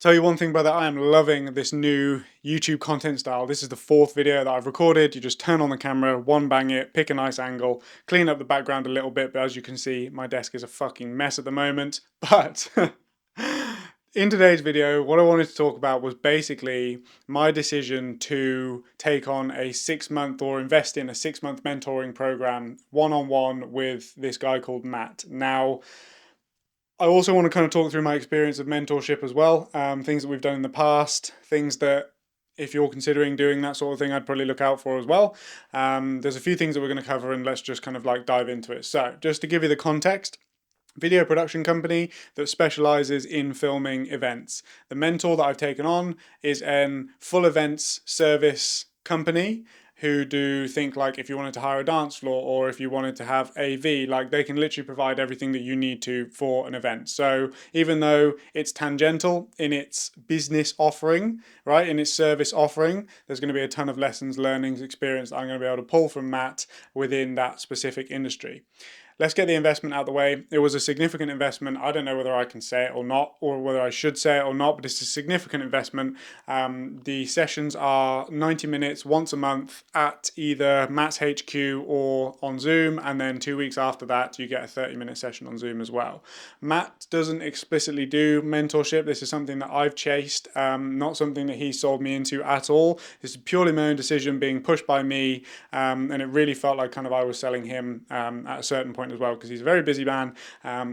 Tell you one thing, brother, I am loving this new YouTube content style. This is the fourth video that I've recorded. You just turn on the camera, one bang it, pick a nice angle, clean up the background a little bit, but as you can see, my desk is a fucking mess at the moment. But in today's video, what I wanted to talk about was basically my decision to take on a 6-month or invest in a 6-month mentoring program one-on-one with this guy called Matt. Now, I also want to kind of talk through my experience of mentorship as well, things that we've done in the past, things that if you're considering doing that sort of thing, I'd probably look out for as well. There's a few things that we're going to cover and let's just kind of like dive into it. So just to give you the context, video production company that specializes in filming events. The mentor that I've taken on is an full events service company who do think like if you wanted to hire a dance floor or if you wanted to have AV, like they can literally provide everything that you need to for an event. So even though it's tangential in its business offering, right, in its service offering, there's going to be a ton of lessons, learnings, experience that I'm going to be able to pull from Matt within that specific industry. Let's get the investment out of the way. It was a significant investment. I don't know whether I can say it or not, or whether I should say it or not, but it's a significant investment. The sessions are 90 minutes once a month at either Matt's HQ or on Zoom, and then 2 weeks after that, you get a 30-minute session on Zoom as well. Matt doesn't explicitly do mentorship. This is something that I've chased, not something that he sold me into at all. This is purely my own decision being pushed by me, and it really felt like kind of I was selling him at a certain point as well, because he's a very busy man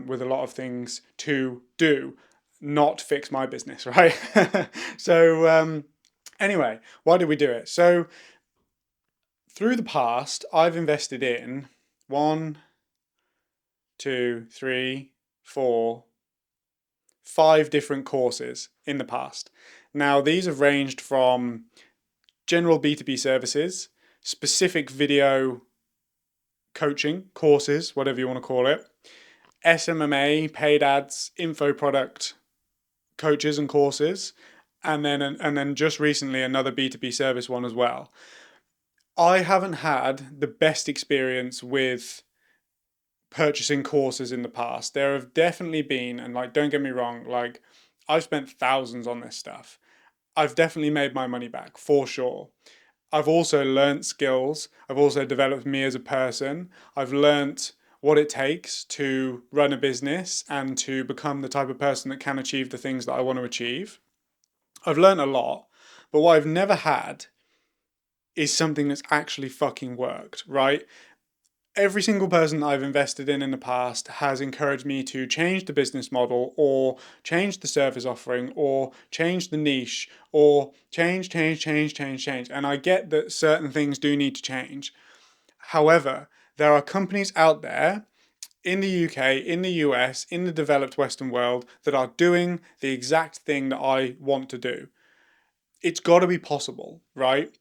with a lot of things to do, not fix my business, right? So anyway, why did we do it? So through the past, I've invested in 1, 2, 3, 4, 5 different courses in the past. Now, these have ranged from general B2B services, specific video coaching courses, whatever you want to call it, SMMA, paid ads, info product coaches and courses, and then just recently another B2B service one as well. I haven't had the best experience with purchasing courses in the past. There have definitely been, and like don't get me wrong, like I've spent thousands on this stuff. I've definitely made my money back for sure. I've also learnt skills. I've also developed me as a person. I've learnt what it takes to run a business and to become the type of person that can achieve the things that I want to achieve. I've learnt a lot, but what I've never had is something that's actually fucking worked, right? Every single person that I've invested in the past has encouraged me to change the business model or change the service offering or change the niche or change. And I get that certain things do need to change. However, there are companies out there in the UK, in the US, in the developed Western world that are doing the exact thing that I want to do. It's got to be possible, right?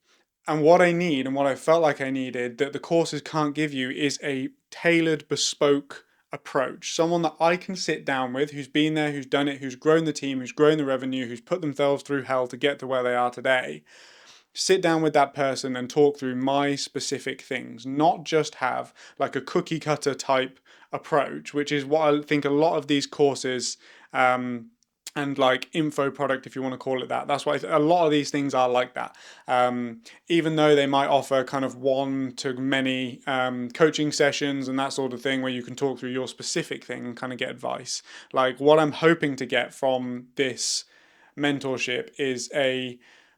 And what I need and what I felt like I needed that the courses can't give you is a tailored, bespoke approach. Someone that I can sit down with who's been there, who's done it, who's grown the team, who's grown the revenue, who's put themselves through hell to get to where they are today. Sit down with that person and talk through my specific things, not just have like a cookie cutter type approach, which is what I think a lot of these courses and like info product, if you want to call it that. That's why a lot of these things are like that. Even though they might offer kind of one to many coaching sessions and that sort of thing where you can talk through your specific thing and kind of get advice. Like what I'm hoping to get from this mentorship is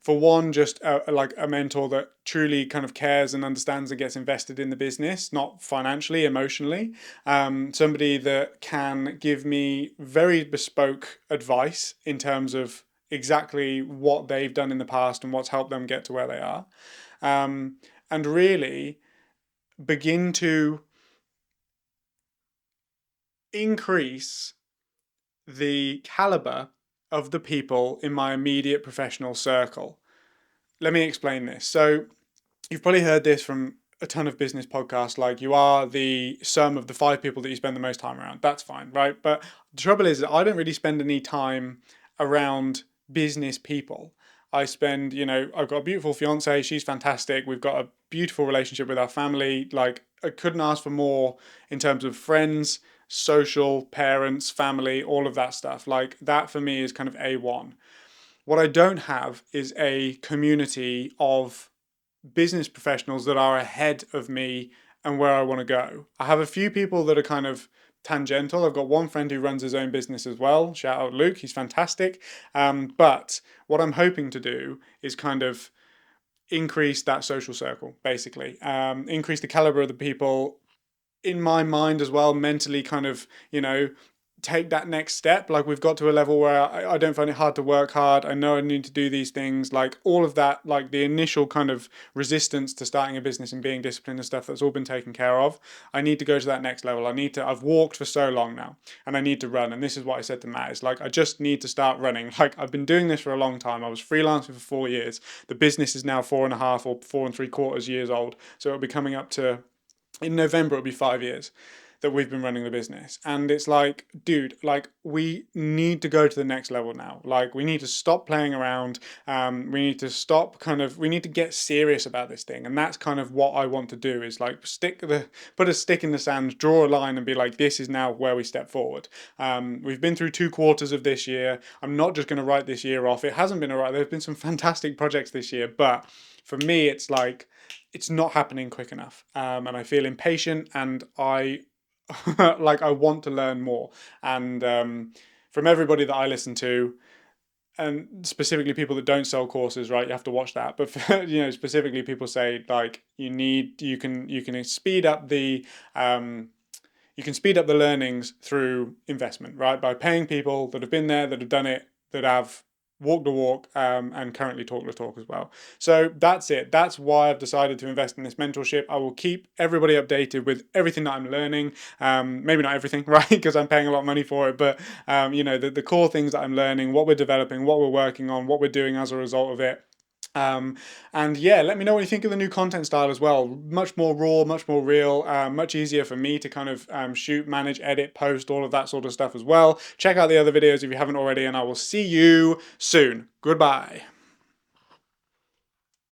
for one, just like a mentor that truly kind of cares and understands and gets invested in the business, not financially, emotionally. Somebody that can give me very bespoke advice in terms of exactly what they've done in the past and what's helped them get to where they are. And really begin to increase the caliber of the people in my immediate professional circle. Let me explain this. So you've probably heard this from a ton of business podcasts, like you are the sum of the 5 people that you spend the most time around. That's fine, right? But the trouble is that I don't really spend any time around business people. I spend, I've got a beautiful fiance. She's fantastic. We've got a beautiful relationship with our family. Like I couldn't ask for more in terms of friends, social, parents, family, all of that stuff. Like that for me is kind of A1. What I don't have is a community of business professionals that are ahead of me and where I want to go. I have a few people that are kind of tangential. I've got one friend who runs his own business as well. Shout out Luke, he's fantastic. But what I'm hoping to do is kind of increase that social circle, basically, increase the caliber of the people in my mind as well, mentally kind of, take that next step. Like we've got to a level where I don't find it hard to work hard. I know I need to do these things, like all of that, like the initial kind of resistance to starting a business and being disciplined and stuff, that's all been taken care of. I need to go to that next level. I've walked for so long now and I need to run. And this is what I said to Matt, is like, I just need to start running. Like I've been doing this for a long time. I was freelancing for 4 years. The business is now 4.5 or 4 3/4 years old. So it'll be coming up to, in November, it'll be 5 years that we've been running the business. And it's like, dude, like we need to go to the next level now. Like we need to stop playing around. We need to stop we need to get serious about this thing. And that's kind of what I want to do, is like put a stick in the sand, draw a line and be like, this is now where we step forward. We've been through 2 quarters of this year. I'm not just going to write this year off. It hasn't been there's been some fantastic projects this year, but for me, it's like, it's not happening quick enough. And I feel impatient and I like I want to learn more. And from everybody that I listen to, and specifically people that don't sell courses, right? You have to watch that. But for, specifically people say like you can speed up the learnings through investment, right? By paying people that have been there, that have done it, that have walk the walk, and currently talk the talk as well. So that's it. That's why I've decided to invest in this mentorship. I will keep everybody updated with everything that I'm learning. Maybe not everything, right? Because I'm paying a lot of money for it, but the core things that I'm learning, what we're developing, what we're working on, what we're doing as a result of it. And yeah, let me know what you think of the new content style as well. Much more raw, much more real, much easier for me to kind of shoot, manage, edit, post, all of that sort of stuff as well. Check out the other videos if you haven't already, and I will see you soon. Goodbye.